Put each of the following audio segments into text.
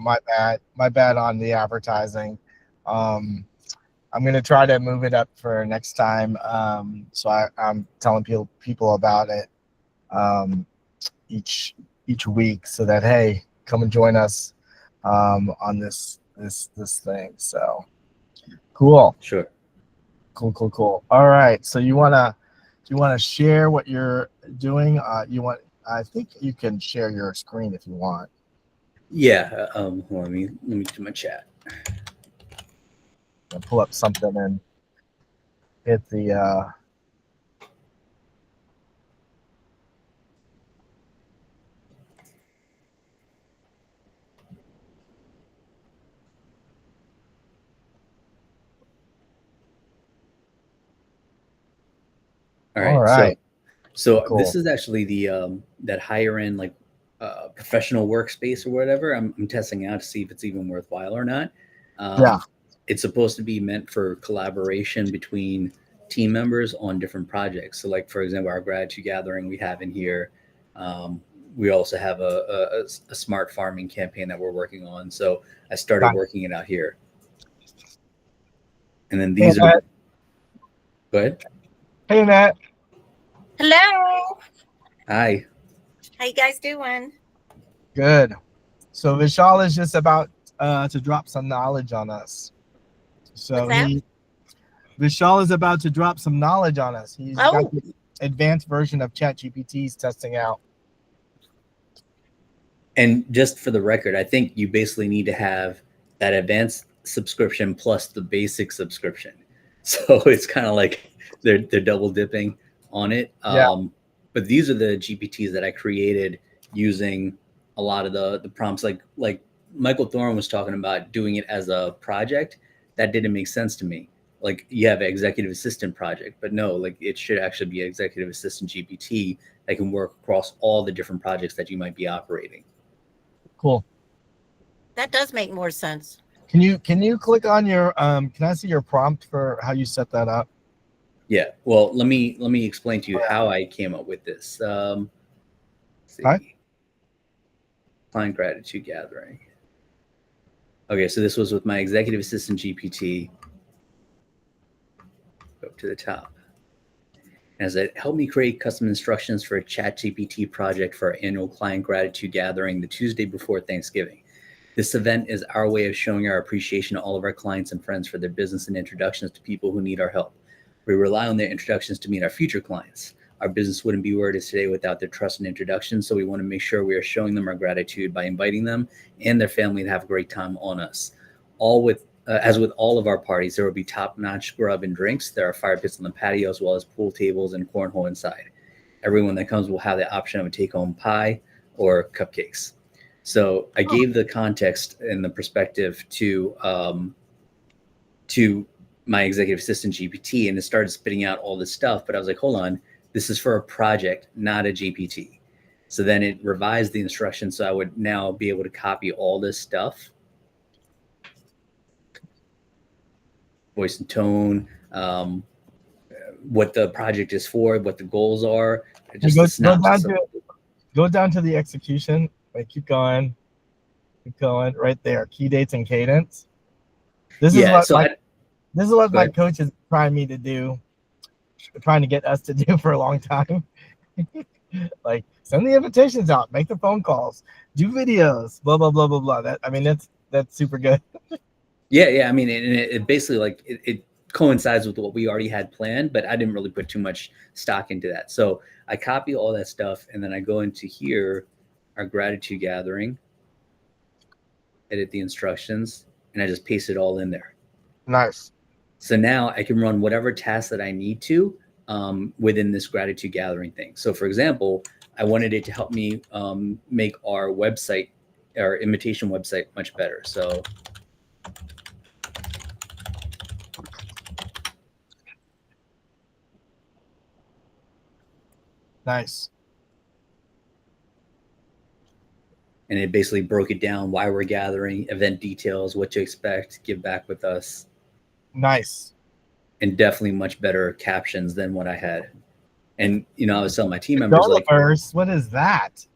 My bad on the advertising. Um, I'm gonna try to move it up for next time. So I'm telling people about it each week, so that hey, come and join us on this thing. So cool. Sure. Cool. All right. So do you wanna share what you're doing? I think you can share your screen if you want. Yeah. Let me do my chat. I'll pull up something and hit the. All All right. right. So Cool. this is actually the that higher end like professional workspace or whatever. I'm testing out to see if it's even worthwhile or not. Yeah. It's supposed to be meant for collaboration between team members on different projects. So, like for example, our gratitude gathering we have in here. We also have a smart farming campaign that we're working on. So I started working it out here. And then these are. Go ahead. Hey, Matt. Hello. Hi. How you guys doing? Good. So Vishal is just about to drop some knowledge on us. So Vishal is about to drop some knowledge on us. He's got the advanced version of ChatGPT he's testing out. And just for the record, I think you basically need to have that advanced subscription plus the basic subscription. So it's kind of like they're double dipping on it. Yeah. But these are the GPTs that I created using a lot of the prompts. Like Michael Thorne was talking about doing it as a project. That didn't make sense to me. Like you have an executive assistant project, but no, like it should actually be an executive assistant GPT that can work across all the different projects that you might be operating. Cool. That does make more sense. Can you click on your can I see your prompt for how you set that up? Yeah. Well, let me explain to you how I came up with this. Let's see. Hi. Client gratitude gathering. Okay, so this was with my executive assistant GPT. Go up to the top. As it helped me create custom instructions for a ChatGPT project for our annual client gratitude gathering the Tuesday before Thanksgiving. This event is our way of showing our appreciation to all of our clients and friends for their business and introductions to people who need our help. We rely on their introductions to meet our future clients. Our business wouldn't be where it is today without their trust and introduction, so we want to make sure we are showing them our gratitude by inviting them and their family to have a great time on us. As with all of our parties, there will be top-notch grub and drinks. There are fire pits on the patio as well as pool tables and cornhole inside. Everyone that comes will have the option of a take-home pie or cupcakes. So I gave the context and the perspective to my executive assistant GPT, and it started spitting out all this stuff. But I was like, hold on, this is for a project, not a GPT. So then it revised the instructions, so I would now be able to copy all this stuff. Voice and tone, what the project is for, what the goals are. Just go down to the execution. Like keep going right there. Key dates and cadence. This is what my coach is trying me to do, trying to get us to do for a long time. Like send the invitations out, make the phone calls, do videos, blah blah blah blah blah. That's super good. Yeah. I mean, it basically like it coincides with what we already had planned, but I didn't really put too much stock into that. So I copy all that stuff, and then I go into here, our gratitude gathering, edit the instructions, and I just paste it all in there. Nice. So now I can run whatever tasks that I need to within this gratitude gathering thing. So for example, I wanted it to help me make our website, our invitation website much better. So nice. And it basically broke it down, why we're gathering, event details, what to expect, give back with us. Nice. And definitely much better captions than what I had. And, I was telling my team members Developers, what is that?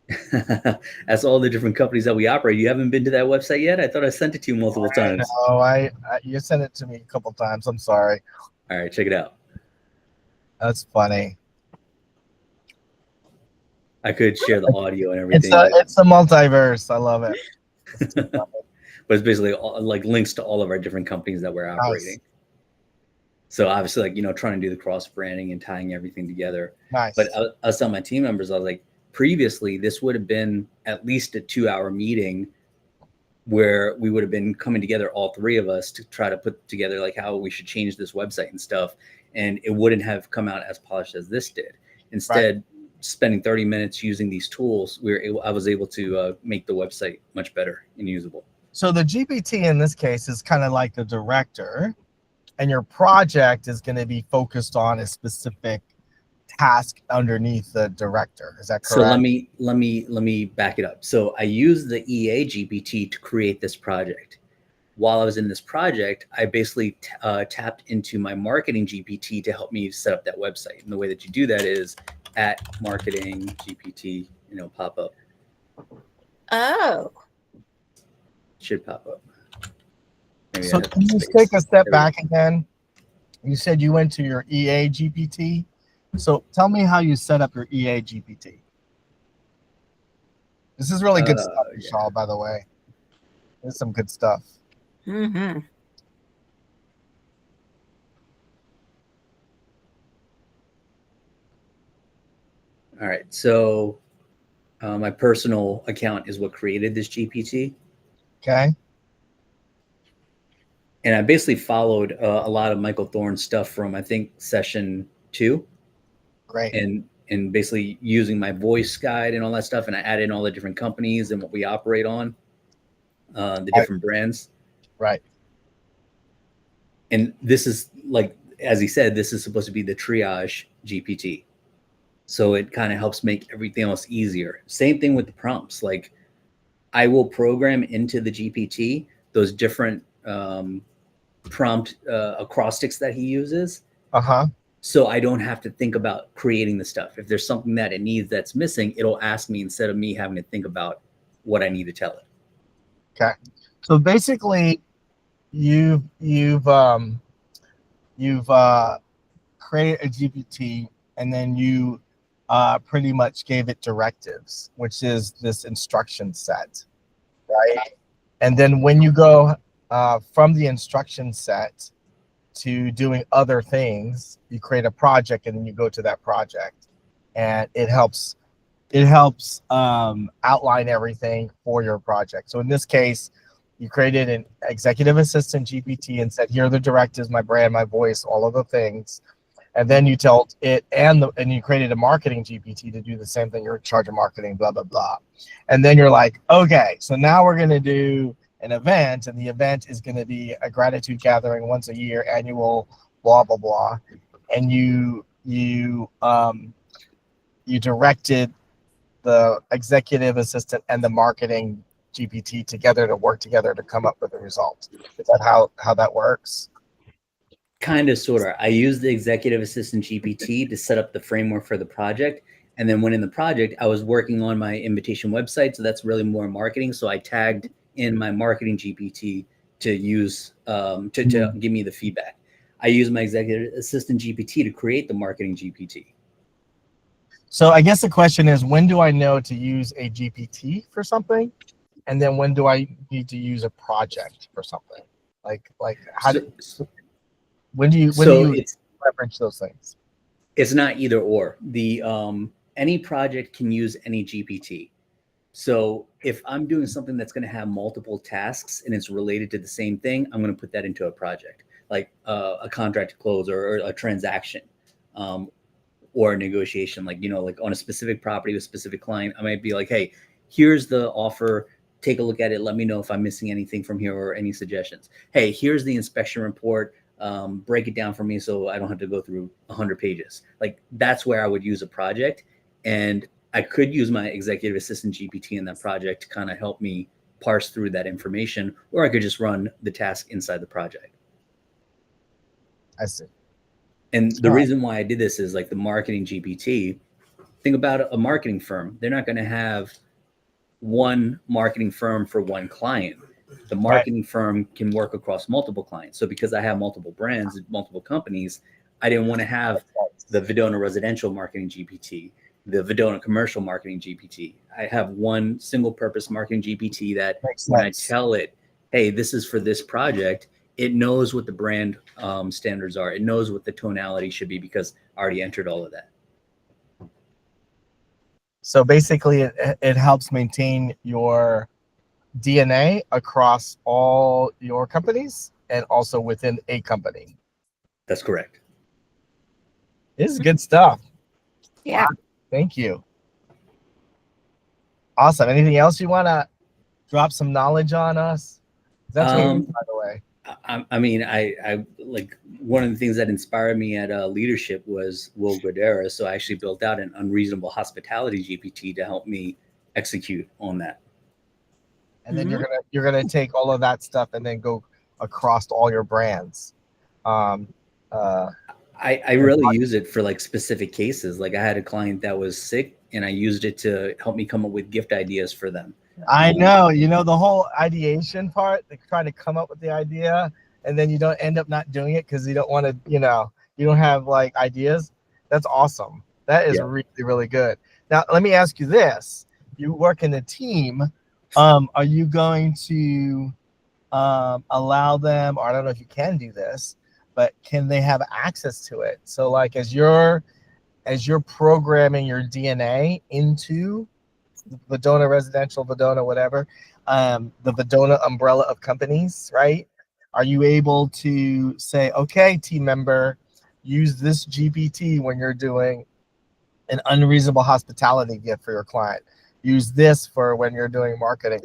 That's all the different companies that we operate. You haven't been to that website yet? I thought I sent it to you multiple times. No, you sent it to me a couple times. I'm sorry. All right, check it out. That's funny. I could share the audio and everything. It's a multiverse. I love it. But it's basically like links to all of our different companies that we're operating. Nice. So obviously, like, you know, trying to do the cross branding and tying everything together. Nice. But I was telling my team members, I was like, previously, this would have been at least a 2-hour meeting where we would have been coming together, all three of us, to try to put together like how we should change this website and stuff. And it wouldn't have come out as polished as this did. Instead, spending 30 minutes using these tools, I was able to make the website much better and usable. So the GPT in this case is kind of like the director, and your project is going to be focused on a specific task underneath the director. Is that correct? So let me back it up. So I used the EA GPT to create this project. While I was in this project, I basically tapped into my Marketing GPT to help me set up that website. And the way that you do that is at Marketing GPT, you know, pop up. Oh. Should pop up. Maybe so can you just take a step back again? You said you went to your EA GPT. So tell me how you set up your EA GPT. This is really good stuff, Vishal, by the way. There's some good stuff. Mm-hmm. All right. So my personal account is what created this GPT. Okay. And I basically followed a lot of Michael Thorne's stuff from, I think, session 2. Great. And basically using my voice guide and all that stuff. And I added in all the different companies and what we operate on, the different brands. Right. And this is, like, as he said, this is supposed to be the triage GPT. So it kind of helps make everything else easier. Same thing with the prompts. Like, I will program into the GPT those different prompt acrostics that he uses. So I don't have to think about creating the stuff. If there's something that it needs that's missing, it'll ask me instead of me having to think about what I need to tell it. Okay. So basically, you've created a GPT, and then you pretty much gave it directives, which is this instruction set, right? And then when you go from the instruction set to doing other things, you create a project, and then you go to that project, and it helps outline everything for your project. So in this case, you created an executive assistant GPT and said, here are the directives, my brand, my voice, all of the things. And then you told it, and you created a marketing GPT to do the same thing. You're in charge of marketing, blah, blah, blah. And then you're like, okay, so now we're going to do an event, and the event is going to be a gratitude gathering once a year, annual, blah, blah, blah. And you directed the executive assistant and the marketing GPT together to work together to come up with a result. Is that how that works? Kind of, sort of. I use the executive assistant GPT to set up the framework for the project. And then when in the project, I was working on my invitation website. So that's really more marketing. So I tagged in my marketing GPT to use, to give me the feedback. I use my executive assistant GPT to create the marketing GPT. So I guess the question is, when do I know to use a GPT for something? And then when do I need to use a project for something? When do you leverage those things? It's not either or. Any project can use any GPT. So if I'm doing something that's going to have multiple tasks and it's related to the same thing, I'm going to put that into a project, like a contract to close or a transaction, or a negotiation. Like, like on a specific property with a specific client, I might be like, hey, here's the offer. Take a look at it. Let me know if I'm missing anything from here or any suggestions. Hey, here's the inspection report. Break it down for me so I don't have to go through 100 pages. Like, that's where I would use a project. And I could use my executive assistant GPT in that project to kind of help me parse through that information, or I could just run the task inside the project. I see. And the reason why I did this is, like, the marketing GPT, Think about a marketing firm. They're not going to have one marketing firm for one client. The marketing firm can work across multiple clients. So because I have multiple brands, multiple companies, I didn't want to have the Doddanna Residential Marketing GPT, the Doddanna Commercial Marketing GPT. I have one single purpose marketing GPT that when I tell it, hey, this is for this project, it knows what the brand standards are. It knows what the tonality should be because I already entered all of that. So basically it helps maintain your DNA across all your companies and also within a company. That's correct. This is good stuff. Yeah. Thank you. Awesome. Anything else you want to drop some knowledge on us? That's what we do, by the way. I mean, I like one of the things that inspired me at leadership was Will Guidera. So I actually built out an unreasonable hospitality GPT to help me execute on that. And then you're gonna take all of that stuff and then go across all your brands. I really use it for like specific cases. Like I had a client that was sick and I used it to help me come up with gift ideas for them. I know, the whole ideation part, like trying to come up with the idea and then you don't end up not doing it because you don't want to, you don't have like ideas. That's awesome. That is really, really good. Now, let me ask you this. You work in a team. Are you going to allow them, or I don't know if you can do this, but can they have access to it? So like as you're programming your DNA into Doddanna Residential, Doddanna whatever, the Doddanna umbrella of companies, right? Are you able to say, okay, team member, use this GPT when you're doing an unreasonable hospitality gift for your client? Use this for when you're doing marketing.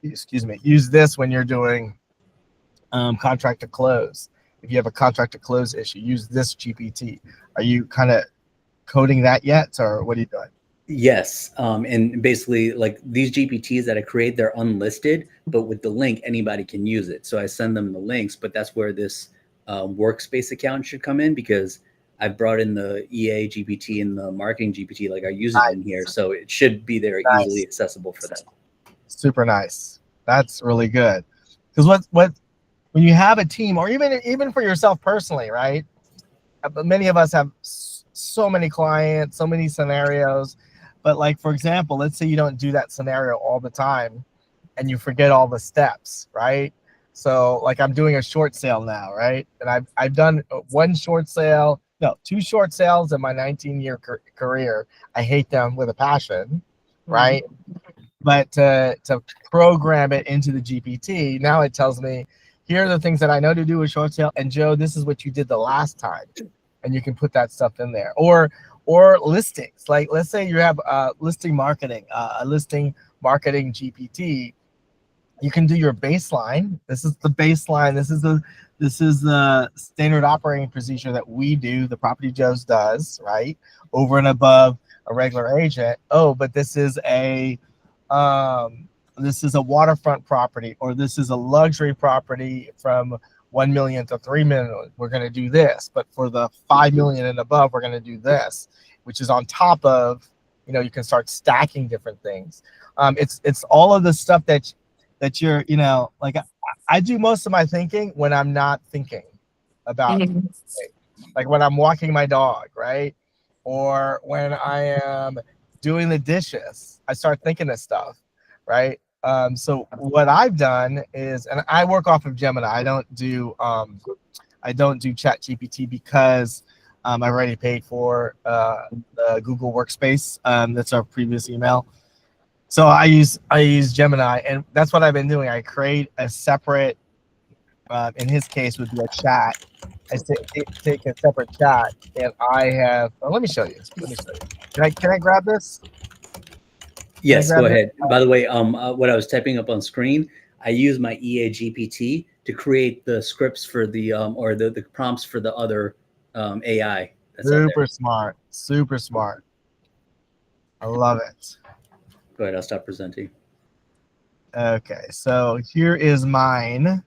Excuse me. Use this when you're doing contract to close. If you have a contract to close issue, use this GPT. Are you kind of coding that yet, or what are you doing? Yes. And basically like these GPTs that I create, they're unlisted, but with the link, anybody can use it. So I send them the links, but that's where this workspace account should come in because I brought in the EA GPT and the marketing GPT, like I use it in here. So it should be there easily accessible for them. Super nice. That's really good. Because what when you have a team, or even for yourself personally, right? Many of us have so many clients, so many scenarios. But like, for example, let's say you don't do that scenario all the time and you forget all the steps, right? So like I'm doing a short sale now, right? And I've done two short sales in my 19-year career. I hate them with a passion, right? But to program it into the GPT, now it tells me, here are the things that I know to do with short sale. And Joe, this is what you did the last time. And you can put that stuff in there. Or listings. Like let's say you have listing marketing, a listing marketing GPT. You can do your baseline. This is the baseline. This is the standard operating procedure that we do, the Property Joes does, right? Over and above a regular agent. Oh, but this is a waterfront property, or this is a luxury property from 1 million to 3 million. We're going to do this, but for the 5 million and above, we're going to do this, which is on top of, you can start stacking different things. It's all of the stuff that you're, like I do most of my thinking when I'm not thinking about it. Like when I'm walking my dog, right? Or when I am doing the dishes, I start thinking of stuff, right? So what I've done is, and I work off of Gemini. I don't do ChatGPT because I've already paid for the Google Workspace. That's our previous email. So I use Gemini, and that's what I've been doing. I create a separate, in his case would be a chat. I take a separate chat, and I have. Let me show you. Can I grab this? Yes, go ahead. By the way, what I was typing up on screen, I use my EA GPT to create the scripts for the or the prompts for the other AI. That's super smart. Super smart. I love it. Go ahead. I'll stop presenting. Okay, so here is mine.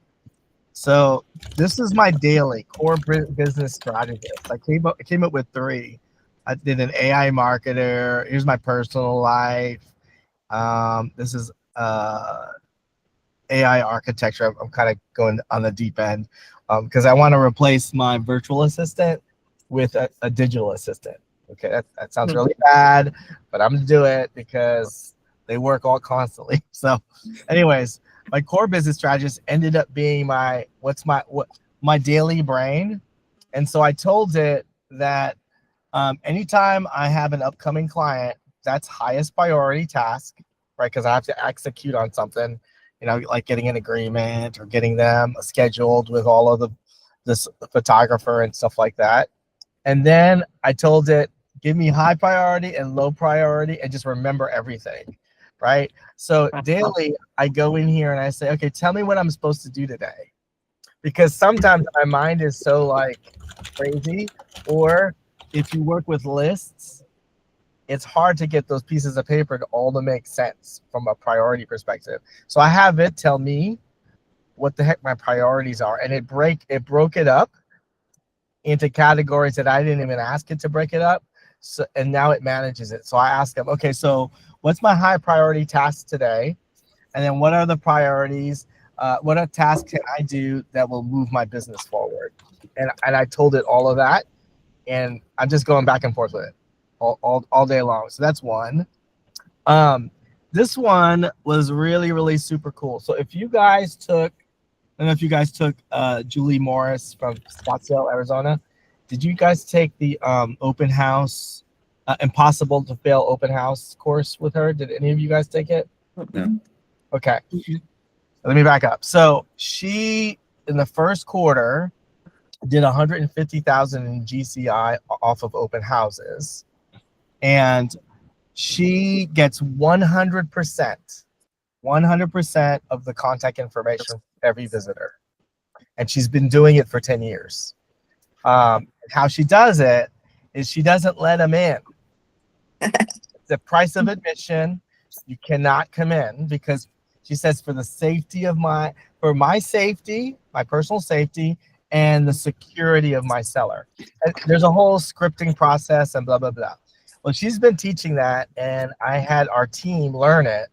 So this is my daily core business strategist. I came up with 3. I did an AI marketer. Here's my personal life. This is AI architecture. I'm kind of going on the deep end because I want to replace my virtual assistant with a digital assistant. Okay, that sounds really bad, but I'm gonna do it because they work all constantly. So, anyways, my core business strategist ended up being my daily brain, and so I told it that anytime I have an upcoming client, that's highest priority task, right? Because I have to execute on something, like getting an agreement or getting them scheduled with all of this photographer and stuff like that. And then I told it, give me high priority and low priority and just remember everything, right? So daily, I go in here and I say, okay, tell me what I'm supposed to do today. Because sometimes my mind is so like crazy, or if you work with lists, it's hard to get those pieces of paper to make sense from a priority perspective. So I have it tell me what the heck my priorities are, and it broke it up into categories that I didn't even ask it to break it up. So, and now it manages it. So I ask them, okay, so what's my high priority task today? And then what are the priorities? What a task can I do that will move my business forward? And I told it all of that, and I'm just going back and forth with it all day long. So that's one. This one was really, really super cool. So if you guys took, I don't know if you guys took Julie Morris from Scottsdale, Arizona. Did you guys take the open house, impossible to fail open house course with her? Did any of you guys take it? No. Okay. Let me back up. So she, in the first quarter, did 150,000 in GCI off of open houses. And she gets 100% of the contact information from every visitor. And she's been doing it for 10 years. How she does it is she doesn't let them in. The price of admission, you cannot come in, because she says for my safety, my personal safety, and the security of my seller. And there's a whole scripting process and blah, blah, blah. Well, she's been teaching that, and I had our team learn it.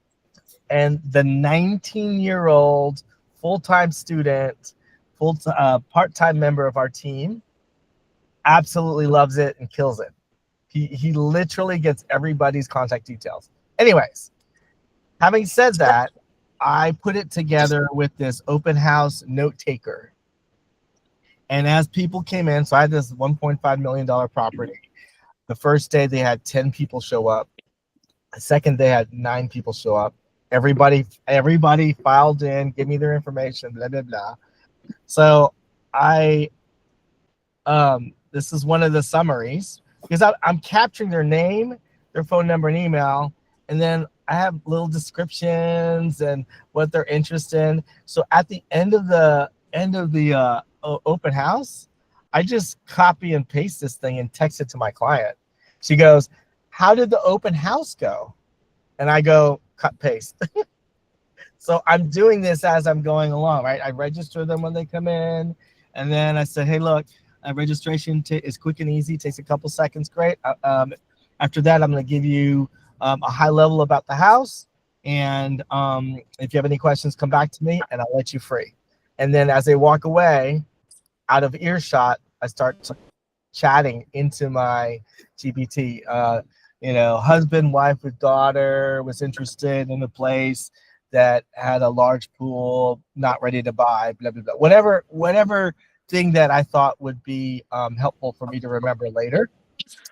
And the 19-year-old full-time student, part-time member of our team absolutely loves it and kills it. He literally gets everybody's contact details. Anyways, having said that, I put it together with this Openhouse Notetaker. And as people came in, so I had this $1.5 million property. The first day they had 10 people show up. The second day had 9 people show up. Everybody filed in, give me their information, blah, blah, blah. So this is one of the summaries, because I'm capturing their name, their phone number and email, and then I have little descriptions and what they're interested in. So at the end of the open house, I just copy and paste this thing and text it to my client. She goes, how did the open house go? And I go, cut, paste. So I'm doing this as I'm going along, right? I register them when they come in. And then I said, hey, look, registration is quick and easy. Takes a couple seconds. Great. After that, I'm going to give you a high level about the house. And if you have any questions, come back to me and I'll let you free. And then as they walk away out of earshot, I start chatting into my GPT. Husband, wife with daughter was interested in a place that had a large pool, not ready to buy, blah, blah, blah. Whatever thing that I thought would be helpful for me to remember later.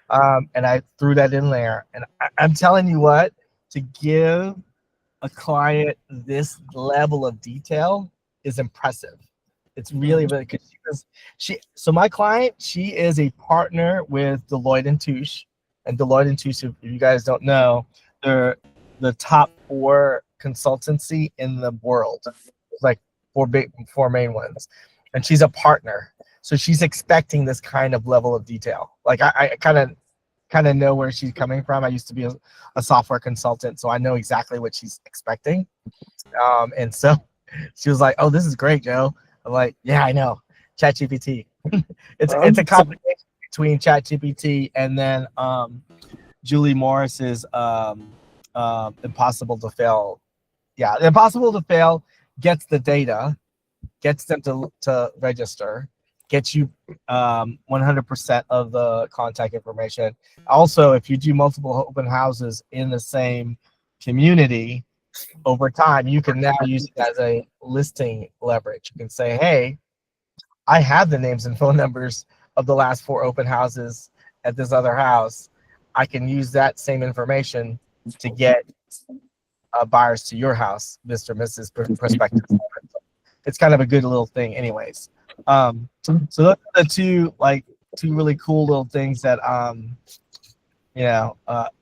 And I threw that in there. And I'm telling you what, to give a client this level of detail is impressive. It's really, really good. So my client, she is a partner with Deloitte & Touche. And Deloitte & Touche, if you guys don't know, they're the top 4 consultancy in the world. Like 4 main ones. And she's a partner. So she's expecting this kind of level of detail. Like I kind of know where she's coming from. I used to be a software consultant, so I know exactly what she's expecting. And so she was like, oh, this is great, Joe. I'm like, yeah, I know. ChatGPT. It's a combination. between ChatGPT and then Julie Morris's Impossible to Fail. Yeah, Impossible to Fail gets the data, gets them to register, gets you 100% of the contact information. Also, if you do multiple open houses in the same community, over time, you can now use it as a listing leverage. You can say, hey, I have the names and phone numbers of the last 4 open houses at this other house. I can use that same information to get buyers to your house, Mr. and Mrs. Prospective. It's kind of a good little thing anyways. So those are the two really cool little things that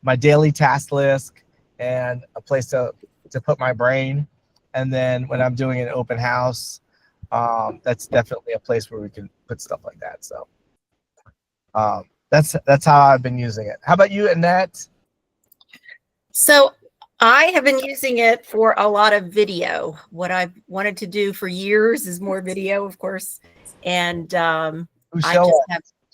my daily task list and a place to put my brain. And then when I'm doing an open house, that's definitely a place where we can put stuff like that. So that's how I've been using it. How about you, Annette? So I have been using it for a lot of video. What I've wanted to do for years is more video, of course. And I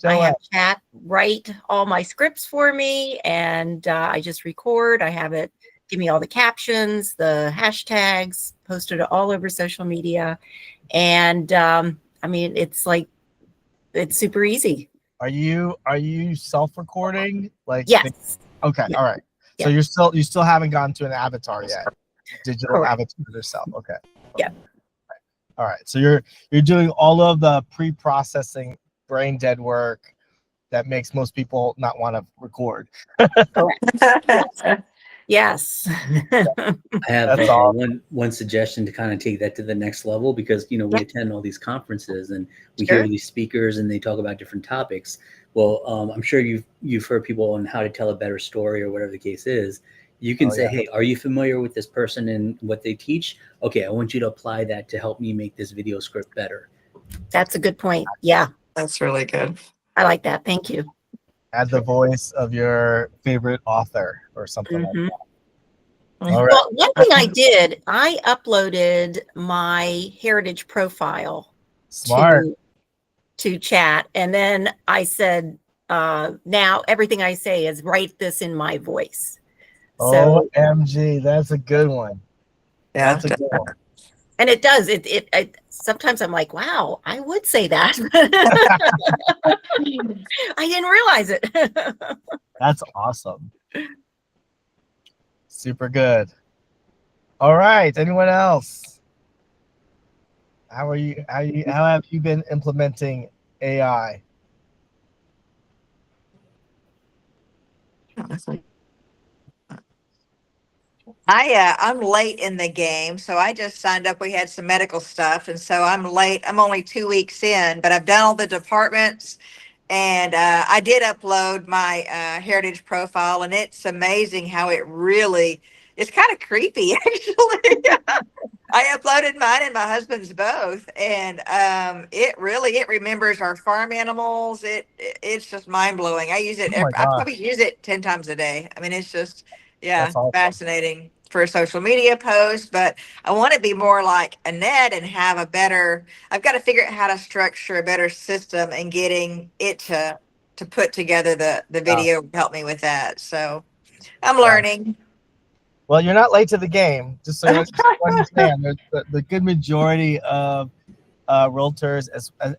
have Chat write all my scripts for me, and I just record. I have it give me all the captions, the hashtags, posted it all over social media. And I mean, it's super easy. Are you self-recording? Yes. Okay. Yeah. All right. Yeah. So you still haven't gone to an avatar yet. Digital Correct. avatar yourself. Okay. Yeah. All right. So you're doing all of the pre-processing brain dead work that makes most people not want to record. Correct. Yes. I have one suggestion to kind of take that to the next level, because we attend all these conferences and we hear these speakers and they talk about different topics. Well, I'm sure you've heard people on how to tell a better story or whatever the case is. You can say, hey, are you familiar with this person and what they teach? Okay, I want you to apply that to help me make this video script better. That's a good point. Yeah, that's really good. I like that. Thank you. Add the voice of your favorite author or something like that. All right. Well, one thing I did, I uploaded my heritage profile to Chat, and then I said, now everything I say is write this in my voice. So, OMG, that's a good one. Yeah, that's a good one. And it does. It sometimes I'm like, wow, I would say that. I didn't realize it. That's awesome. Super good. All right. Anyone else? How have you been implementing AI? I'm late in the game, so I just signed up. We had some medical stuff, and so I'm late. I'm only 2 weeks in, but I've done all the departments, and I did upload my heritage profile, and it's amazing how it's kind of creepy, actually. I uploaded mine and my husband's both, and it remembers our farm animals. It's just mind blowing. I use it. I probably use it 10 times a day. I mean, it's just awesome. Fascinating for a social media post. But I want to be more like Annette and have a better. I've got to figure out how to structure a better system and getting it to put together the video to help me with that. So I'm learning. Well, you're not late to the game. Just so you understand, the good majority of realtors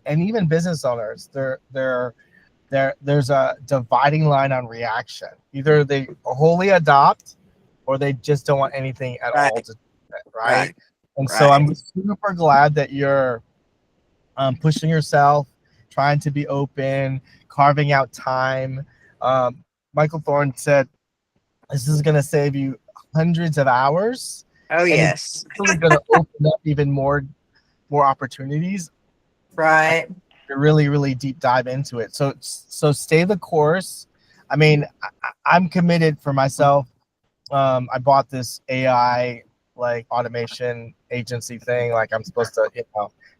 and even business owners, there's a dividing line on reaction. Either they wholly adopt, or they just don't want anything at all to do it, right? And so I'm super glad that you're pushing yourself, trying to be open, carving out time. Michael Thorne said, this is going to save you hundreds of hours. Oh, yes. It's really going to open up even more opportunities. Right. To really, really deep dive into it. So stay the course. I mean, I'm committed for myself. I bought this AI automation agency thing. I'm supposed to,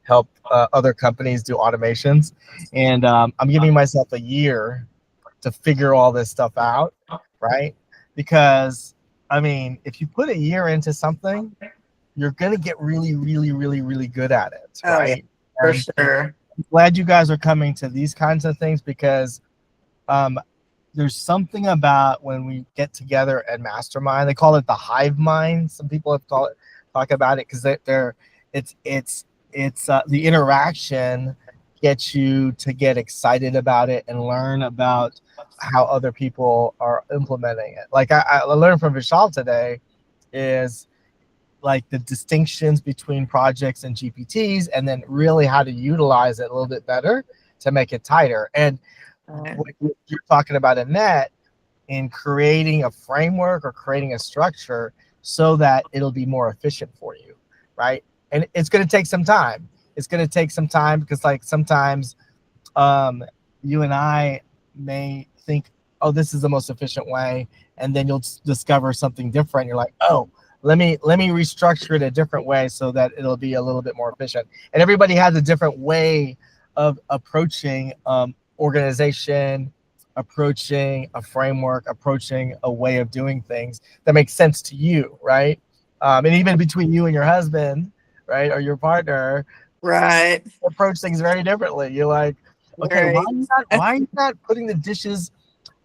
help other companies do automations. And I'm giving myself a year to figure all this stuff out, right? Because I mean, if you put a year into something, you're gonna get really, really, really, really good at it, right? Oh, yeah, for sure. glad you guys are coming to these kinds of things, because there's something about when we get together at Mastermind. They call it the hive mind. Some people have talk about it, because the interaction gets you to get excited about it and learn about how other people are implementing it. Like I learned from Vishal today is like the distinctions between projects and GPTs, and then really how to utilize it a little bit better to make it tighter. And what you're talking about, Annette, in creating a framework or creating a structure so that it'll be more efficient for you, right? And it's going to take some time. It's going to take some time, because like sometimes you and I may think, oh, this is the most efficient way, and then you'll discover something different. You're like, oh, let me restructure it a different way so that it'll be a little bit more efficient. And everybody has a different way of approaching organization, approaching a framework, approaching a way of doing things that makes sense to you, right? And even between you and your husband, right, or your partner, right, approach things very differently. You're like, okay, right. why are you not putting the dishes?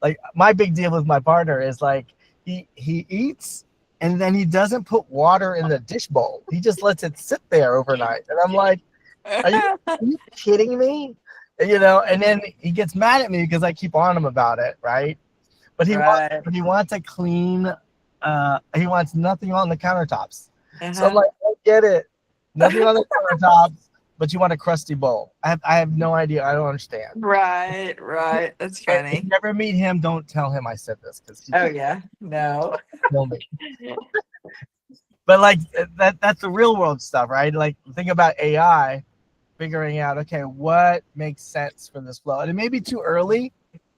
Like my big deal with my partner is like he eats and then he doesn't put water in the dish bowl. He just lets it sit there overnight. And I'm like, are you kidding me? You know, and then he gets mad at me because I keep on him about it, right? But he wants a clean, he wants nothing on the countertops. So I'm like, I get it. Nothing on the countertops, but you want a crusty bowl. I have no idea. I don't understand. Right. That's funny. If you ever meet him, don't tell him I said this, because No. kill me. But like that's the real world stuff, right? Like think about AI, figuring out, okay, what makes sense for this flow. And it may be too early.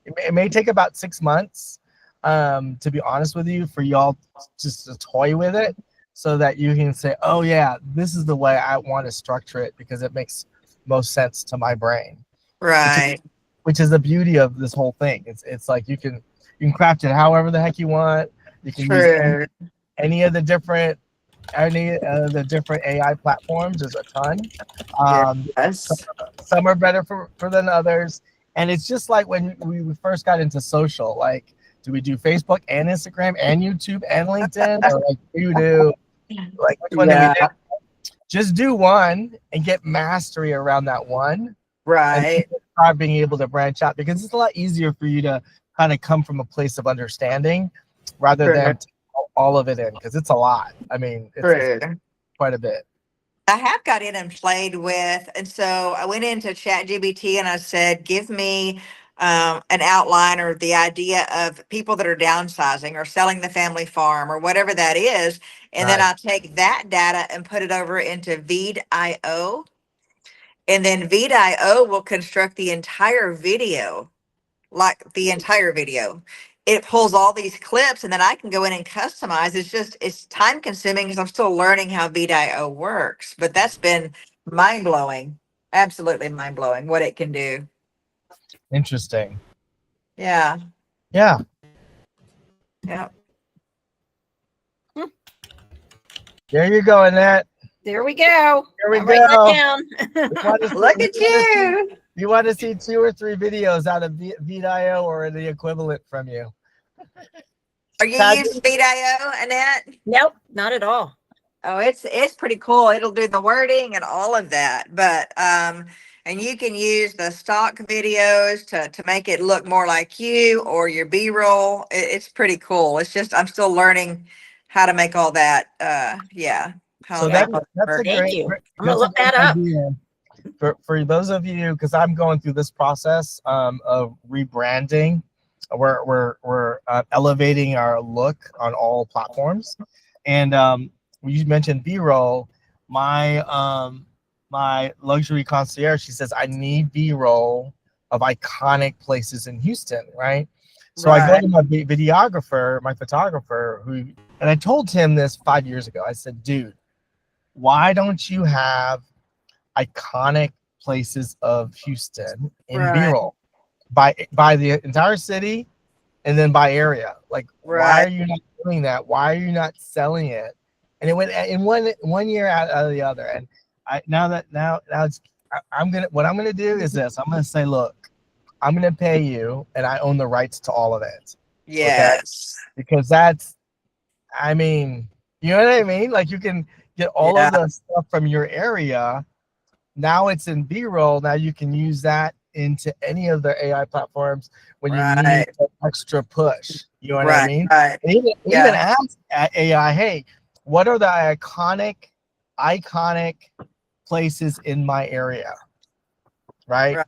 It may take about 6 months, to be honest with you, for y'all just to toy with it, so that you can say, oh yeah, this is the way I want to structure it, because it makes most sense to my brain. Right. Which is the beauty of this whole thing. It's like you can craft it however the heck you want. You can use any of the different AI platforms. There's a ton. Some are better for than others. And it's just like when we first got into social, like, do we do Facebook and Instagram and YouTube and LinkedIn? Or like, like, which one do we do? Just do one and get mastery around that one. Right. And start being able to branch out, because it's a lot easier for you to kind of come from a place of understanding rather than all of it in, because it's a lot. I mean, it's quite a bit. I have got in and played with, and so I went into ChatGPT and I said, give me an outline or the idea of people that are downsizing or selling the family farm or whatever that is. And then I'll take that data and put it over into Veed.io. And then Veed.io will construct the entire video, like the entire video. It pulls all these clips and then I can go in and customize. It's time consuming because I'm still learning how Veed.io works, but that's been mind blowing. Absolutely mind blowing what it can do. Interesting. Yeah. Yeah. There you go, Annette. There we go. Here we go. Look at you. You want to see 2 or 3 videos out of Veed.io or the equivalent from you? Are you using Veed.io, Annette? Nope, not at all. Oh, it's pretty cool. It'll do the wording and all of that. But and you can use the stock videos to make it look more like you or your B-roll. It's pretty cool. It's just I'm still learning how to make all that. So that's a Thank you. I'm gonna look that up. For those of you, because I'm going through this process of rebranding. We're elevating our look on all platforms, and you mentioned B-roll. My luxury concierge, she says, I need B-roll of iconic places in Houston, right? So I go to my videographer, my photographer, and I told him this 5 years ago. I said, dude, why don't you have iconic places of Houston in B-roll by the entire city and then by area? Like, why are you not doing that? Why are you not selling it? And it went in one year out of the other. And now what I'm gonna do is this. I'm gonna say, look, I'm gonna pay you, and I own the rights to all of it. Yes. Okay? Because that's, I mean, you know what I mean? Like you can get all of the stuff from your area. Now it's in B-roll. Now you can use that into any of the AI platforms when you need an extra push. You know what I mean? Right. And even ask AI, hey, what are the iconic places in my area? Right?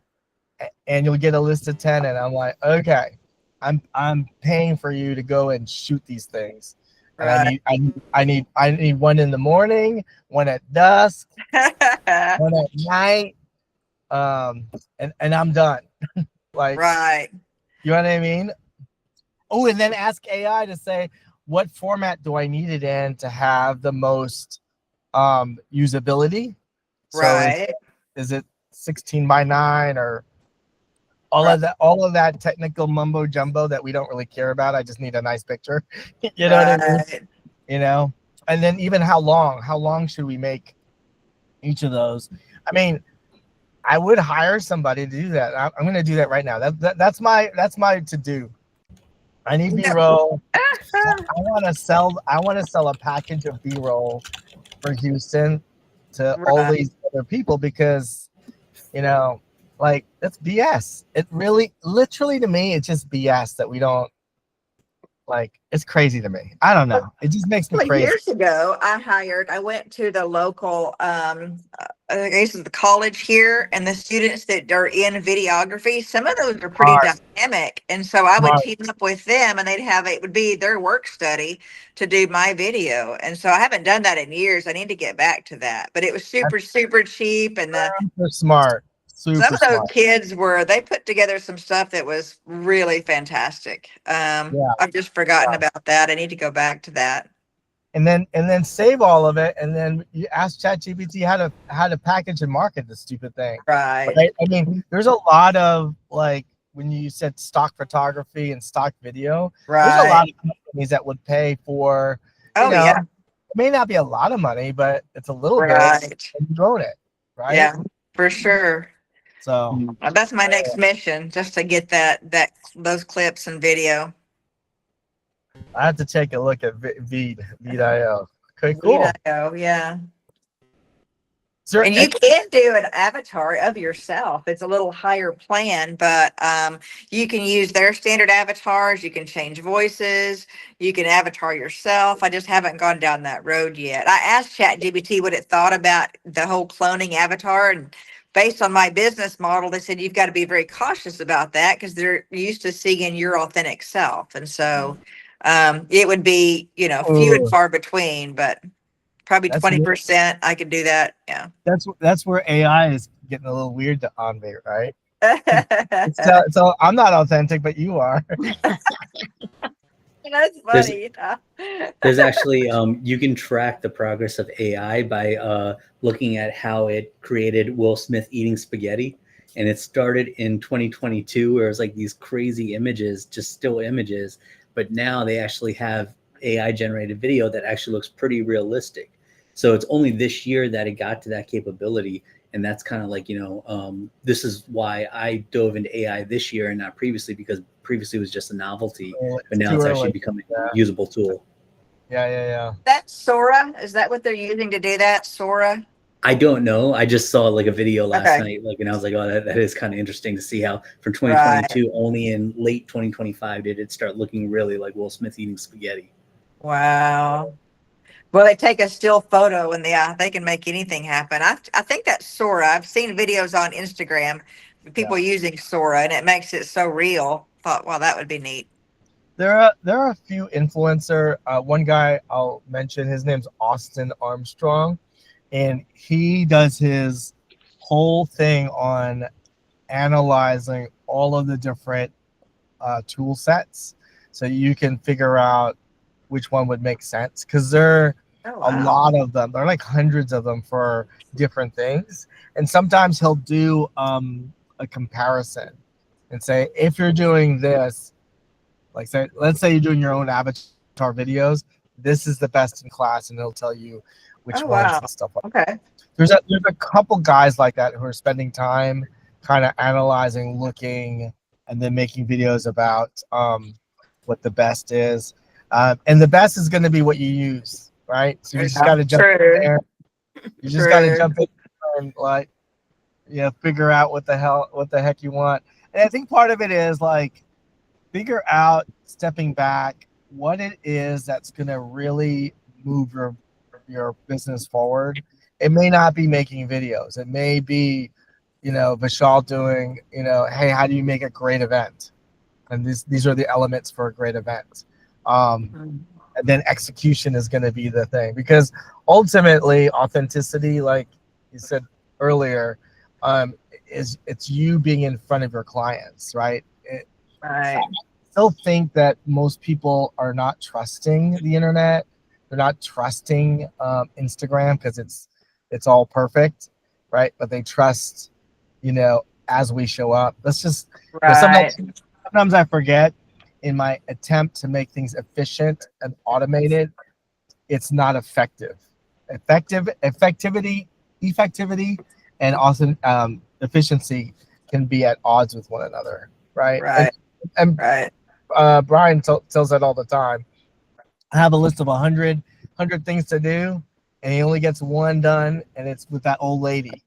And you'll get a list of 10, and I'm like, okay, I'm paying for you to go and shoot these things. And I need one in the morning, one at dusk, one at night, and I'm done. Like, you know what I mean? Oh, and then ask AI to say, what format do I need it in to have the most usability? So is it 16:9 or all of that technical mumbo jumbo that we don't really care about? I just need a nice picture. You know what I mean? You know, and then even how long should we make each of those? I mean, I would hire somebody to do that. I'm going to do that right now. That's my to do. I need B-roll. I want to sell a package of B-roll for Houston to all these other people, because, you know, like, that's BS. It really, literally, to me, it's just BS that we don't, like, it's crazy to me. I don't know. It just makes me crazy. Years ago, I went to the local, I guess it's the college here, and the students that are in videography, some of those are pretty dynamic. And so I would team up with them, and it would be their work study to do my video. And so I haven't done that in years. I need to get back to that. But it was super cheap, and super smart. Some of those kids they put together some stuff that was really fantastic. I've just forgotten about that. I need to go back to that. And then save all of it, and then you ask ChatGPT how to package and market the stupid thing. Right? I mean, there's a lot of, like, when you said stock photography and stock video, there's a lot of companies that would pay for, it may not be a lot of money, but it's a little bit, and you own it, right? Yeah, for sure. So that's my next mission, just to get those clips and video. I have to take a look at Veed.io. Okay, cool. Veed.io, yeah. And you can do an avatar of yourself. It's a little higher plan, but you can use their standard avatars. You can change voices. You can avatar yourself. I just haven't gone down that road yet. I asked ChatGPT what it thought about the whole cloning avatar, and based on my business model, they said you've got to be very cautious about that, because they're used to seeing your authentic self. And so it would be, few and far between, but probably 20%. I could do that. Yeah. That's where AI is getting a little weird on me, right? So I'm not authentic, but you are. That's funny. There's actually, you can track the progress of AI by looking at how it created Will Smith eating spaghetti. And it started in 2022, where it was like these crazy images, just still images. But now they actually have AI generated video that actually looks pretty realistic. So it's only this year that it got to that capability. And that's kind of like, this is why I dove into AI this year and not previously, because previously it was just a novelty, but now it's actually becoming a usable tool. Yeah. That's Sora. Is that what they're using to do that? Sora? I don't know. I just saw like a video last night, and I was like, oh, that is kind of interesting to see how from 2022, only in late 2025 did it start looking really like Will Smith eating spaghetti. Wow. Well, they take a still photo and they can make anything happen. I think that's Sora. I've seen videos on Instagram, people using Sora, and it makes it so real. Thought, wow, that would be neat. There are a few influencer. One guy I'll mention, his name's Austin Armstrong, and he does his whole thing on analyzing all of the different tool sets, so you can figure out which one would make sense, because there are a lot of them. There are like hundreds of them for different things, and sometimes he'll do a comparison and say, if you're doing this, like let's say you're doing your own avatar videos, this is the best in class, and it'll tell you which ones and stuff like that. there's a couple guys like that who are spending time kind of analyzing, looking, and then making videos about what the best is. And the best is going to be what you use, right? So you just got to jump in there. You just got to jump in and like, figure out what the heck you want. And I think part of it is like figure out, stepping back, what it is that's going to really move your business forward. It may not be making videos. It may be, Vishal doing, hey, how do you make a great event? And these are the elements for a great event. And then execution is going to be the thing, because ultimately authenticity, like you said earlier, it's you being in front of your clients, right? Right. I still think that most people are not trusting the internet. They're not trusting Instagram because it's all perfect, right? But they trust, as we show up. Let's just sometimes I forget in my attempt to make things efficient and automated, it's not effective. Effectivity, and also efficiency can be at odds with one another, right? And Brian tells that all the time. I have a list of 100 things to do, and he only gets one done, and it's with that old lady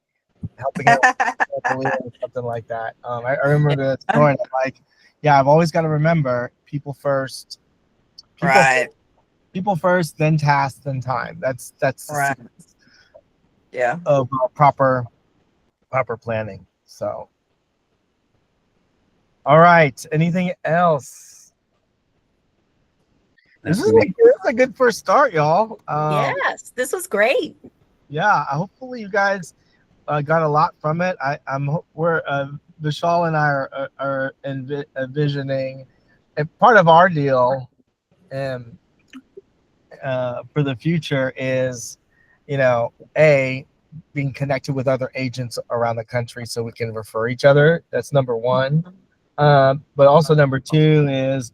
helping him or something like that. I remember the story. I'm like, yeah, I've always got to remember people first. People first, then task, then time. That's the sequence of proper planning. So, all right. Anything else? This is a good first start, y'all. Yes, this was great. Yeah, hopefully you guys got a lot from it. We're Vishal and I are envisioning, and part of our deal for the future is, being connected with other agents around the country so we can refer each other. That's number one. But also number two is,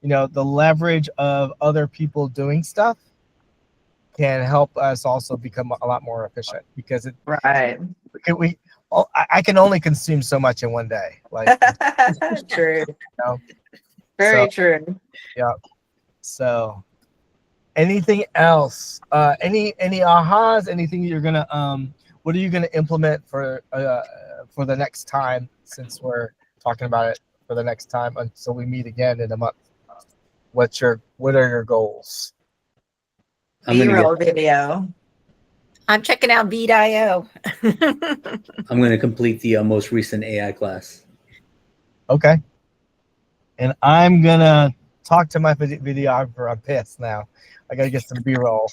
the leverage of other people doing stuff can help us also become a lot more efficient, because I can only consume so much in one day. Like True. Very true. Yeah. So anything else? Any ahas? Anything you're gonna what are you gonna implement for the next time, since we're talking about it for the next time until we meet again in a month? What are your goals? B-roll video. I'm checking out Beat.io. I'm going to complete the most recent AI class. Okay. And I'm gonna talk to my videographer. I'm pissed now. I gotta get some B-roll.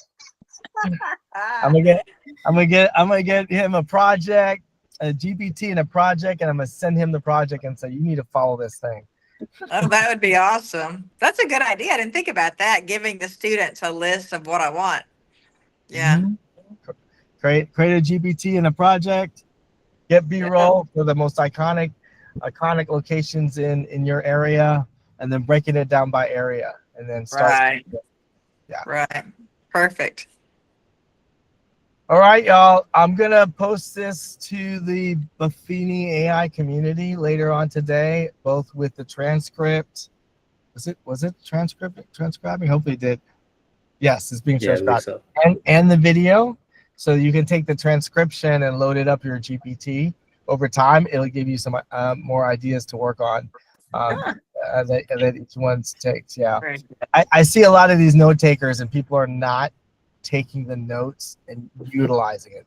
I'm gonna get him a project, a GPT and a project, and I'm gonna send him the project and say, you need to follow this thing. Oh, that would be awesome. That's a good idea. I didn't think about that, giving the students a list of what I want. Yeah. Mm-hmm. Create a GPT and a project, get B-roll for the most iconic locations in your area, and then breaking it down by area, and then start. Right. Perfect. All right, y'all. I'm gonna post this to the Buffini AI community later on today, both with the transcript. Was it transcribing? Hopefully it did. Yes, it's being transcribed. So. And the video. So you can take the transcription and load it up your GPT. Over time, it'll give you some more ideas to work on that each one takes. Yeah. I see a lot of these note takers, and people are not taking the notes and utilizing it.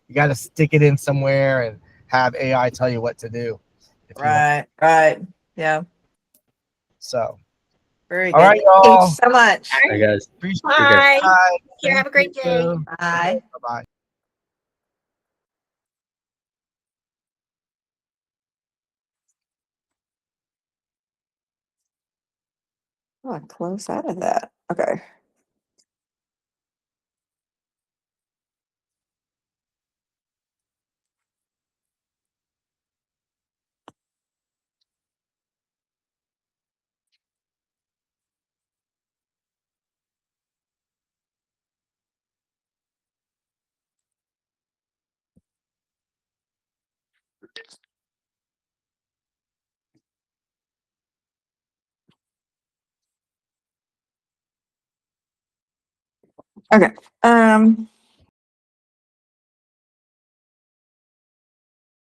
You got to stick it in somewhere and have AI tell you what to do. Right. Yeah. So. Very good. All right, y'all. Thanks so much. Bye, guys. Bye. Here, have a great day. Bye. Bye. Oh, close out of that. Okay. Okay.